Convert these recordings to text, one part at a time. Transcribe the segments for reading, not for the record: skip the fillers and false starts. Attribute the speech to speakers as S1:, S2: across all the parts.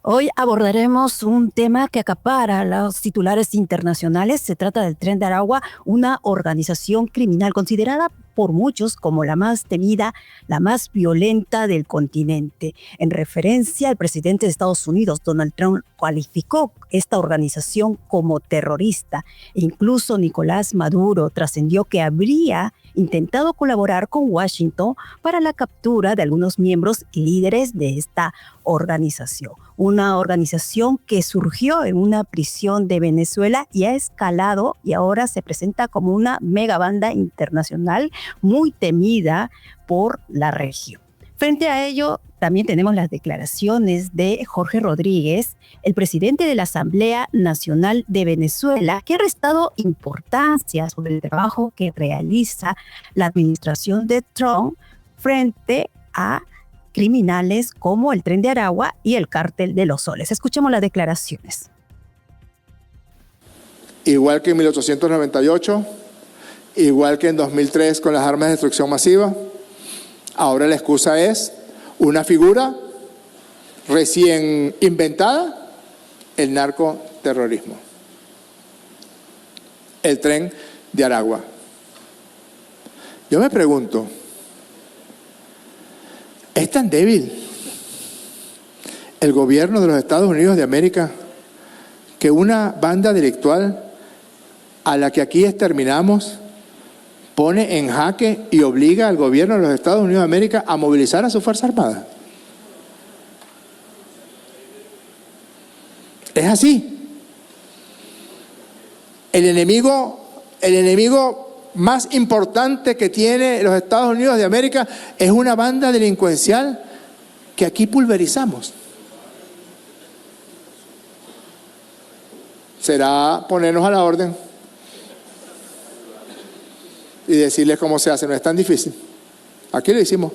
S1: Hoy abordaremos un tema que acapara a los titulares internacionales. Se trata del Tren de Aragua, una organización criminal considerada por muchos como la más temida, la más violenta del continente. En referencia, el presidente de Estados Unidos, Donald Trump, calificó esta organización como terrorista. Incluso Nicolás Maduro trascendió que habría intentado colaborar con Washington para la captura de algunos miembros y líderes de esta organización. Una organización que surgió en una prisión de Venezuela y ha escalado y ahora se presenta como una megabanda internacional muy temida por la región. Frente a ello, también tenemos las declaraciones de Jorge Rodríguez, el presidente de la Asamblea Nacional de Venezuela, que ha restado importancia sobre el trabajo que realiza la administración de Trump frente a criminales como el Tren de Aragua y el Cártel de los Soles. Escuchemos las declaraciones.
S2: Igual que en 1898, igual que en 2003 con las armas de destrucción masiva, ahora la excusa es una figura recién inventada, el narcoterrorismo, el Tren de Aragua. Yo me pregunto, ¿es tan débil el gobierno de los Estados Unidos de América que una banda delictual a la que aquí exterminamos pone en jaque y obliga al gobierno de los Estados Unidos de América a movilizar a su Fuerza Armada? Es así. El enemigo más importante que tiene los Estados Unidos de América es una banda delincuencial que aquí pulverizamos. Será ponernos a la orden y decirles cómo se hace. No es tan difícil. Aquí lo hicimos.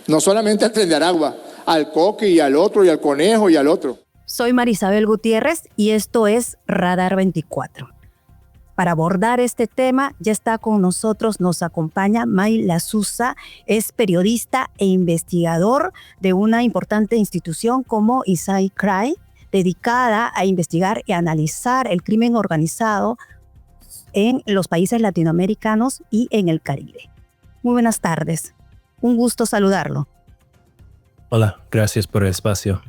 S2: No solamente al Tren de Aragua, al Coque y al otro, y al Conejo y al otro.
S1: Soy Marisabel Gutiérrez y esto es Radar 24. Para abordar este tema ya está con nosotros, nos acompaña May Lasusa, es periodista e investigador de una importante institución como ISAI-CRAI, dedicada a investigar y analizar el crimen organizado en los países latinoamericanos y en el Caribe. Muy buenas tardes, un gusto saludarlo.
S3: Hola, gracias por el espacio.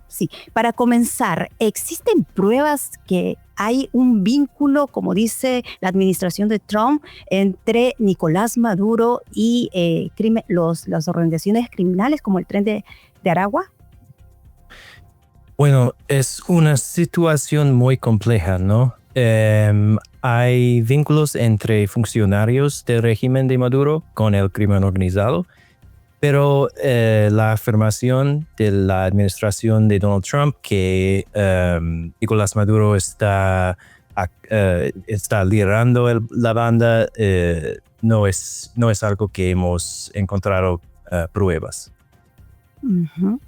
S1: Sí, para comenzar, ¿existen pruebas que hay un vínculo, como dice la administración de Trump, entre Nicolás Maduro y las organizaciones criminales como el Tren de Aragua?
S3: Bueno, es una situación muy compleja, ¿no? Hay vínculos entre funcionarios del régimen de Maduro con el crimen organizado, pero la afirmación de la administración de Donald Trump que Nicolás Maduro está liderando la banda no es algo que hemos encontrado pruebas.
S1: Uh-huh.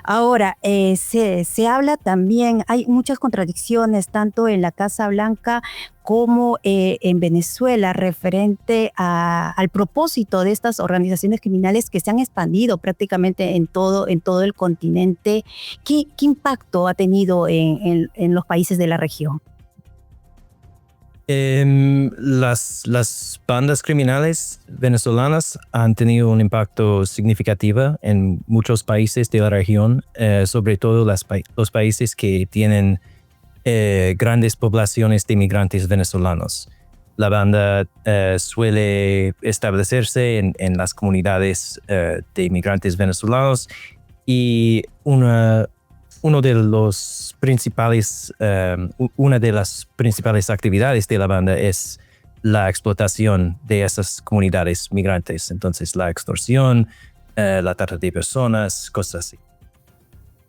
S1: Ahora, se habla también, hay muchas contradicciones tanto en la Casa Blanca como en Venezuela referente al propósito de estas organizaciones criminales que se han expandido prácticamente en todo el continente. ¿Qué impacto ha tenido en los países de la región?
S3: Las bandas criminales venezolanas han tenido un impacto significativo en muchos países de la región, sobre todo los países que tienen grandes poblaciones de inmigrantes venezolanos. La banda suele establecerse en las comunidades de inmigrantes venezolanos y una de las principales actividades de la banda es la explotación de esas comunidades migrantes. Entonces, la extorsión, la trata de personas, cosas así.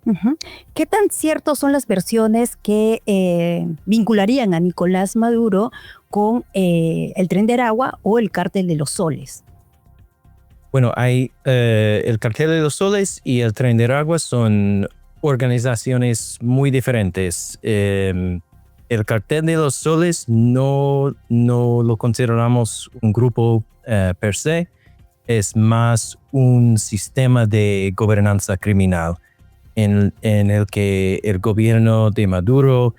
S1: Uh-huh. ¿Qué tan ciertos son las versiones que vincularían a Nicolás Maduro con el Tren de Aragua o el Cártel de los Soles?
S3: Bueno, hay el Cártel de los Soles y el Tren de Aragua son organizaciones muy diferentes. El Cártel de los Soles no lo consideramos un grupo per se, es más un sistema de gobernanza criminal en el que el gobierno de Maduro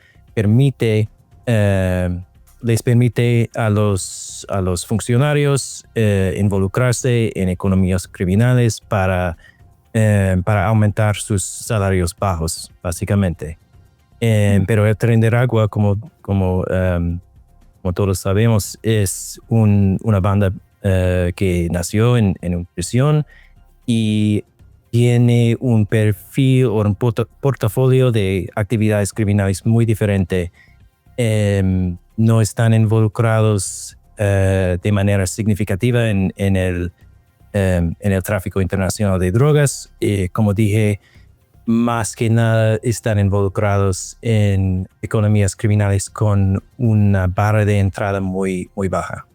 S3: les permite a los funcionarios involucrarse en economías criminales para aumentar sus salarios bajos, básicamente. Pero el Tren de Aragua, como todos sabemos, es una banda que nació en una prisión y tiene un perfil o un portafolio de actividades criminales muy diferente. No están involucrados de manera significativa en el tráfico internacional de drogas. Como dije, más que nada están involucrados en economías criminales con una barra de entrada muy, muy baja.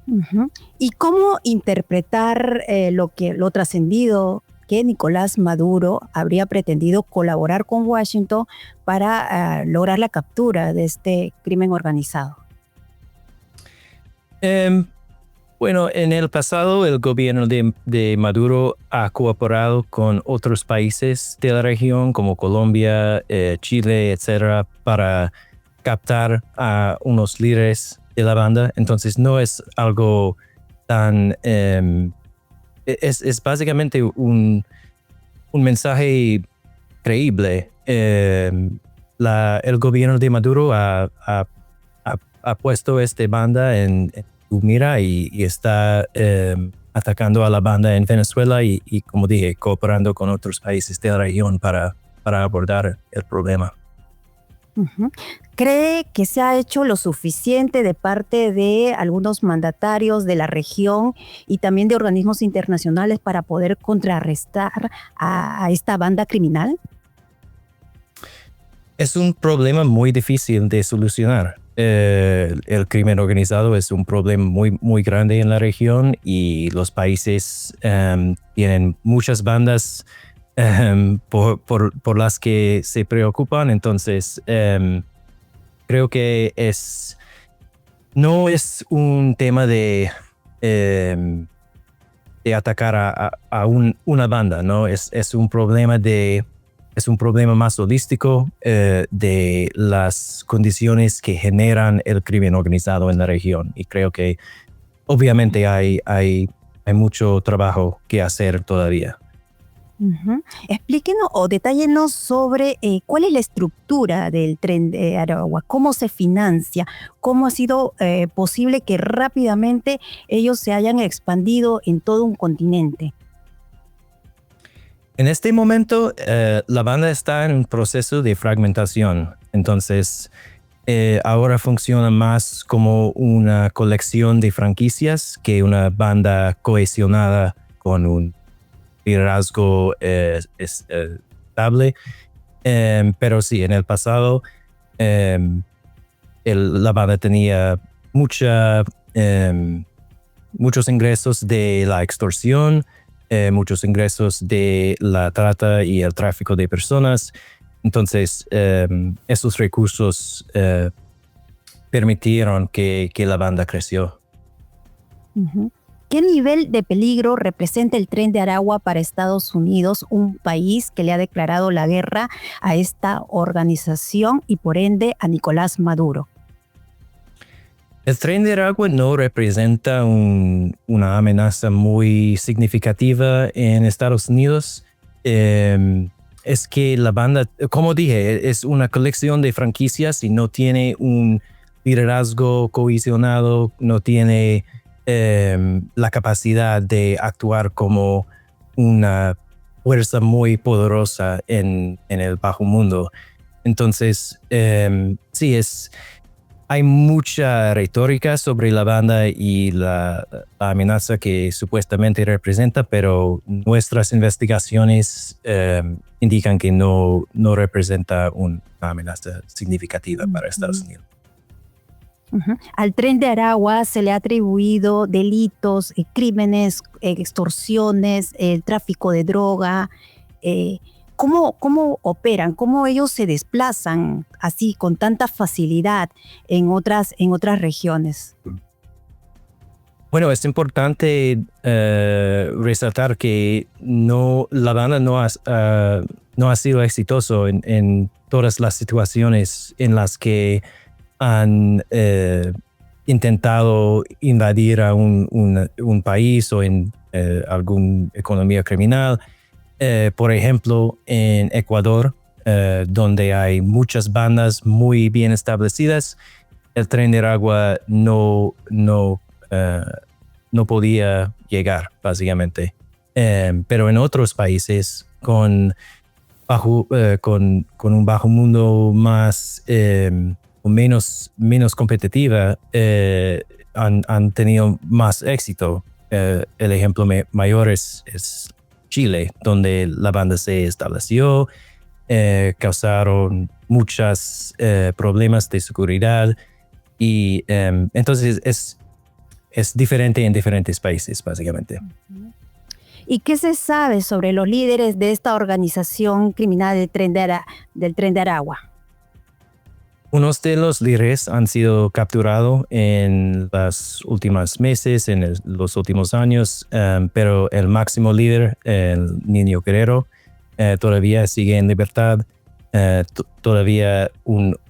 S1: Ujú. ¿Y cómo interpretar lo trascendido que Nicolás Maduro habría pretendido colaborar con Washington para lograr la captura de este crimen organizado?
S3: Bueno, en el pasado el gobierno de Maduro ha cooperado con otros países de la región como Colombia, Chile, etcétera, para captar a unos líderes de la banda. Entonces no es algo tan... es básicamente un mensaje creíble. El gobierno de Maduro ha puesto esta banda en mira y está atacando a la banda en Venezuela y como dije, cooperando con otros países de la región para abordar el problema.
S1: Ujú. ¿Cree que se ha hecho lo suficiente de parte de algunos mandatarios de la región y también de organismos internacionales para poder contrarrestar a esta banda criminal?
S3: Es un problema muy difícil de solucionar. El crimen organizado es un problema muy, muy grande en la región y los países tienen muchas bandas por las que se preocupan. Entonces, creo que no es un tema de atacar a una banda, ¿no? Es un problema más holístico de las condiciones que generan el crimen organizado en la región. Y creo que obviamente hay mucho trabajo que hacer todavía.
S1: Ujú. Explíquenos o detállenos sobre cuál es la estructura del Tren de Aragua, cómo se financia, cómo ha sido posible que rápidamente ellos se hayan expandido en todo un continente.
S3: En este momento, la banda está en un proceso de fragmentación. Entonces, ahora funciona más como una colección de franquicias que una banda cohesionada con un liderazgo estable. Pero sí, en el pasado, la banda tenía muchos ingresos de la extorsión, muchos ingresos de la trata y el tráfico de personas. Entonces, esos recursos permitieron que la banda creció.
S1: Ujú. ¿Qué nivel de peligro representa el Tren de Aragua para Estados Unidos, un país que le ha declarado la guerra a esta organización y por ende a Nicolás Maduro?
S3: El Tren de Aragua no representa una amenaza muy significativa en Estados Unidos. Es que la banda, como dije, es una colección de franquicias y no tiene un liderazgo cohesionado, no tiene la capacidad de actuar como una fuerza muy poderosa en el bajo mundo. Entonces, sí, hay mucha retórica sobre la banda y la amenaza que supuestamente representa, pero nuestras investigaciones indican que no representa una amenaza significativa para Estados Unidos.
S1: Ujú. Al Tren de Aragua se le ha atribuido delitos, crímenes, extorsiones, el tráfico de droga. ¿Cómo operan? ¿Cómo ellos se desplazan así con tanta facilidad en otras regiones?
S3: Bueno, es importante resaltar que la banda no no ha sido exitoso en todas las situaciones en las que han intentado invadir a un país o en alguna economía criminal. Por ejemplo, en Ecuador, donde hay muchas bandas muy bien establecidas, el Tren de Aragua no podía llegar, básicamente. Pero en otros países, con un bajo mundo más o menos competitiva, han tenido más éxito. El ejemplo mayor es Chile, donde la banda se estableció, causaron muchos problemas de seguridad y entonces es diferente en diferentes países, básicamente.
S1: ¿Y qué se sabe sobre los líderes de esta organización criminal del Tren de Aragua?
S3: Unos de los líderes han sido capturados en los últimos meses, en los últimos años, pero el máximo líder, el Niño Guerrero, todavía sigue en libertad. Todavía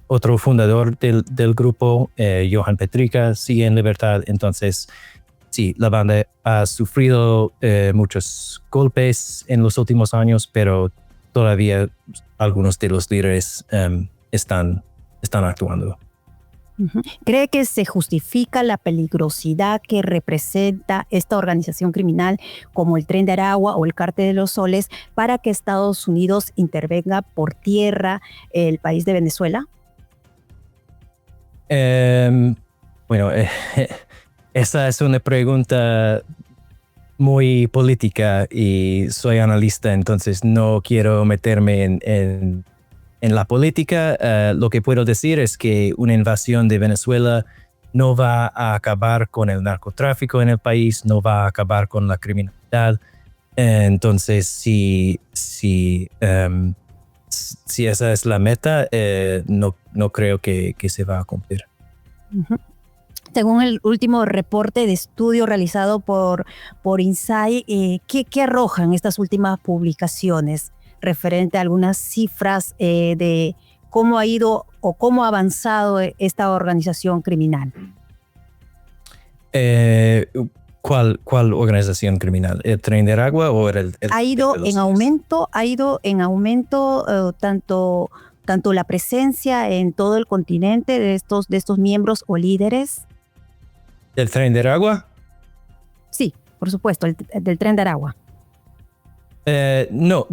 S3: otro fundador del grupo, Johan Petrica, sigue en libertad. Entonces, sí, la banda ha sufrido muchos golpes en los últimos años, pero todavía algunos de los líderes están actuando.
S1: ¿Cree que se justifica la peligrosidad que representa esta organización criminal como el Tren de Aragua o el Cártel de los Soles para que Estados Unidos intervenga por tierra el país de Venezuela?
S3: Bueno, esa es una pregunta muy política y soy analista, entonces no quiero meterme en la política. Lo que puedo decir es que una invasión de Venezuela no va a acabar con el narcotráfico en el país, no va a acabar con la criminalidad. Entonces, si esa es la meta, no creo que se va a cumplir.
S1: Según el último reporte de estudio realizado por Insight, ¿qué arrojan estas últimas publicaciones referente a algunas cifras de cómo ha ido o cómo ha avanzado esta organización criminal?
S3: ¿Cuál organización criminal? ¿El Tren de Aragua o el
S1: ha ido en aumento tanto la presencia en todo el continente de estos miembros o líderes?
S3: ¿Del Tren de Aragua?
S1: Sí, por supuesto, del Tren de Aragua.
S3: No,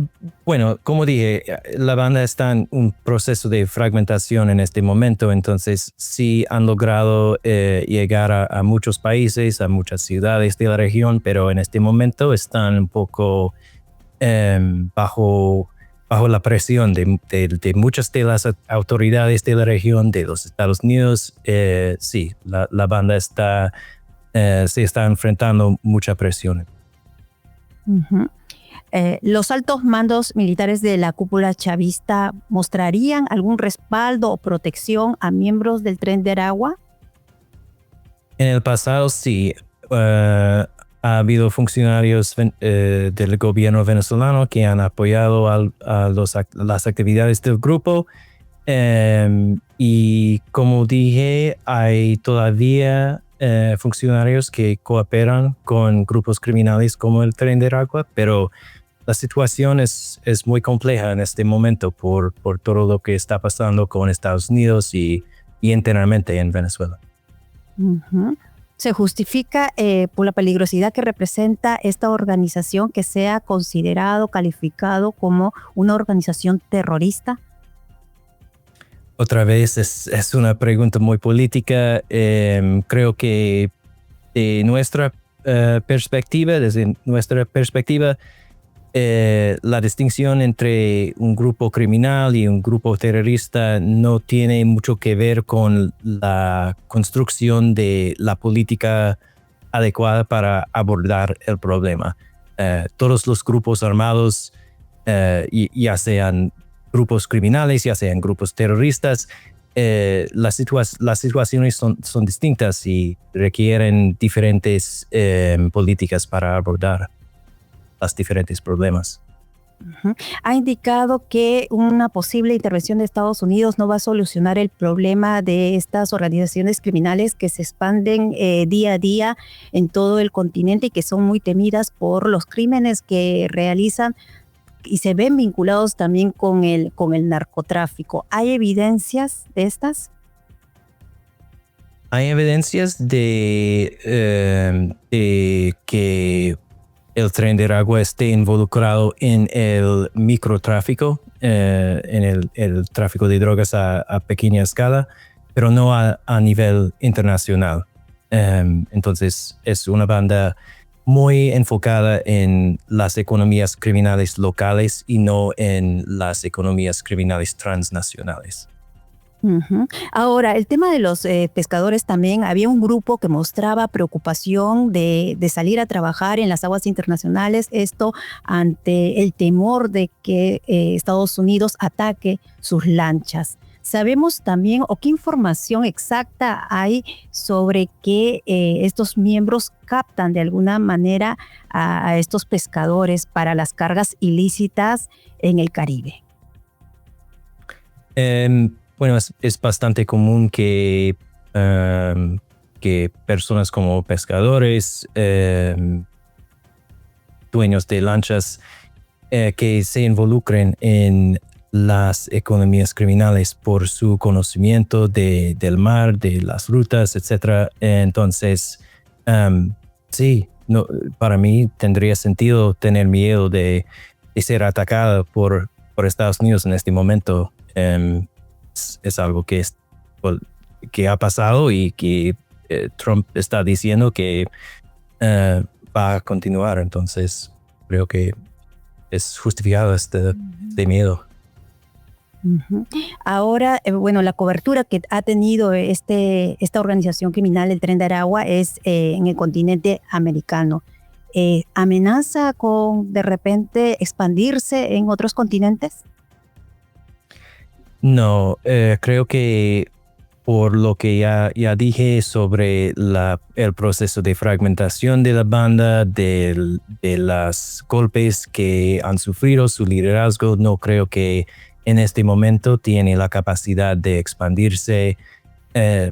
S3: bueno, como dije, la banda está en un proceso de fragmentación en este momento, entonces sí han logrado llegar a muchos países, a muchas ciudades de la región, pero en este momento están un poco bajo la presión de muchas de las autoridades de la región, de los Estados Unidos. Sí, la banda se está enfrentando mucha presión.
S1: ¿Los altos mandos militares de la cúpula chavista mostrarían algún respaldo o protección a miembros del Tren de Aragua?
S3: En el pasado sí. Ha habido funcionarios del gobierno venezolano que han apoyado a las actividades del grupo. Y como dije, hay todavía funcionarios que cooperan con grupos criminales como el Tren de Aragua, pero la situación es muy compleja en este momento por todo lo que está pasando con Estados Unidos y internamente en Venezuela.
S1: ¿Se justifica por la peligrosidad que representa esta organización que sea calificado como una organización terrorista?
S3: Otra vez es una pregunta muy política. Creo que desde nuestra perspectiva, la distinción entre un grupo criminal y un grupo terrorista no tiene mucho que ver con la construcción de la política adecuada para abordar el problema. Todos los grupos armados, ya sean grupos criminales, ya sean grupos terroristas, las situaciones son distintas y requieren diferentes políticas para abordar los diferentes problemas.
S1: Ujú. Ha indicado que una posible intervención de Estados Unidos no va a solucionar el problema de estas organizaciones criminales que se expanden día a día en todo el continente y que son muy temidas por los crímenes que realizan y se ven vinculados también con el narcotráfico. ¿Hay evidencias de estas?
S3: Hay evidencias de que el Tren de Aragua esté involucrado en el microtráfico, en el tráfico de drogas a pequeña escala, pero no a nivel internacional. Entonces es una banda muy enfocada en las economías criminales locales y no en las economías criminales transnacionales.
S1: Ujú. Ahora, el tema de los pescadores también, había un grupo que mostraba preocupación de salir a trabajar en las aguas internacionales, esto ante el temor de que Estados Unidos ataque sus lanchas. ¿Sabemos también o qué información exacta hay sobre que estos miembros captan de alguna manera a estos pescadores para las cargas ilícitas en el Caribe?
S3: Bueno, es bastante común que personas como pescadores, dueños de lanchas, que se involucren en las economías criminales por su conocimiento del mar, de las rutas, etc. Entonces, sí, no, para mí tendría sentido tener miedo de ser atacado por Estados Unidos en este momento. Es algo que ha pasado y que Trump está diciendo que va a continuar. Entonces, creo que es justificado este miedo.
S1: Ujú. Ahora, bueno, la cobertura que ha tenido esta organización criminal, el Tren de Aragua, es en el continente americano. ¿Amenaza con de repente expandirse en otros continentes?
S3: No, creo que por lo que ya dije sobre el proceso de fragmentación de la banda, de los golpes que han sufrido, su liderazgo, no creo que en este momento tiene la capacidad de expandirse. eh,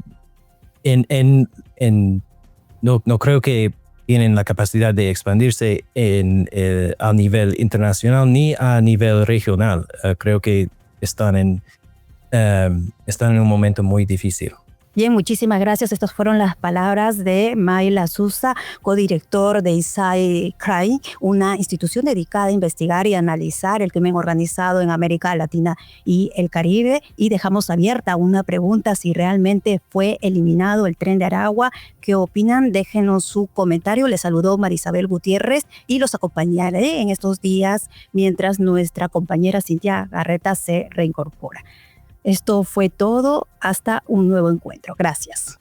S3: no creo que tienen la capacidad de expandirse a nivel internacional ni a nivel regional. Creo que están están en un momento muy difícil.
S1: Bien, muchísimas gracias. Estas fueron las palabras de Mayla Souza, codirector de ISAI CRI, una institución dedicada a investigar y analizar el crimen organizado en América Latina y el Caribe. Y dejamos abierta una pregunta: si realmente fue eliminado el Tren de Aragua. ¿Qué opinan? Déjenos su comentario. Les saludó Marisabel Gutiérrez y los acompañaré en estos días mientras nuestra compañera Cintia Garreta se reincorpora. Esto fue todo. Hasta un nuevo encuentro. Gracias.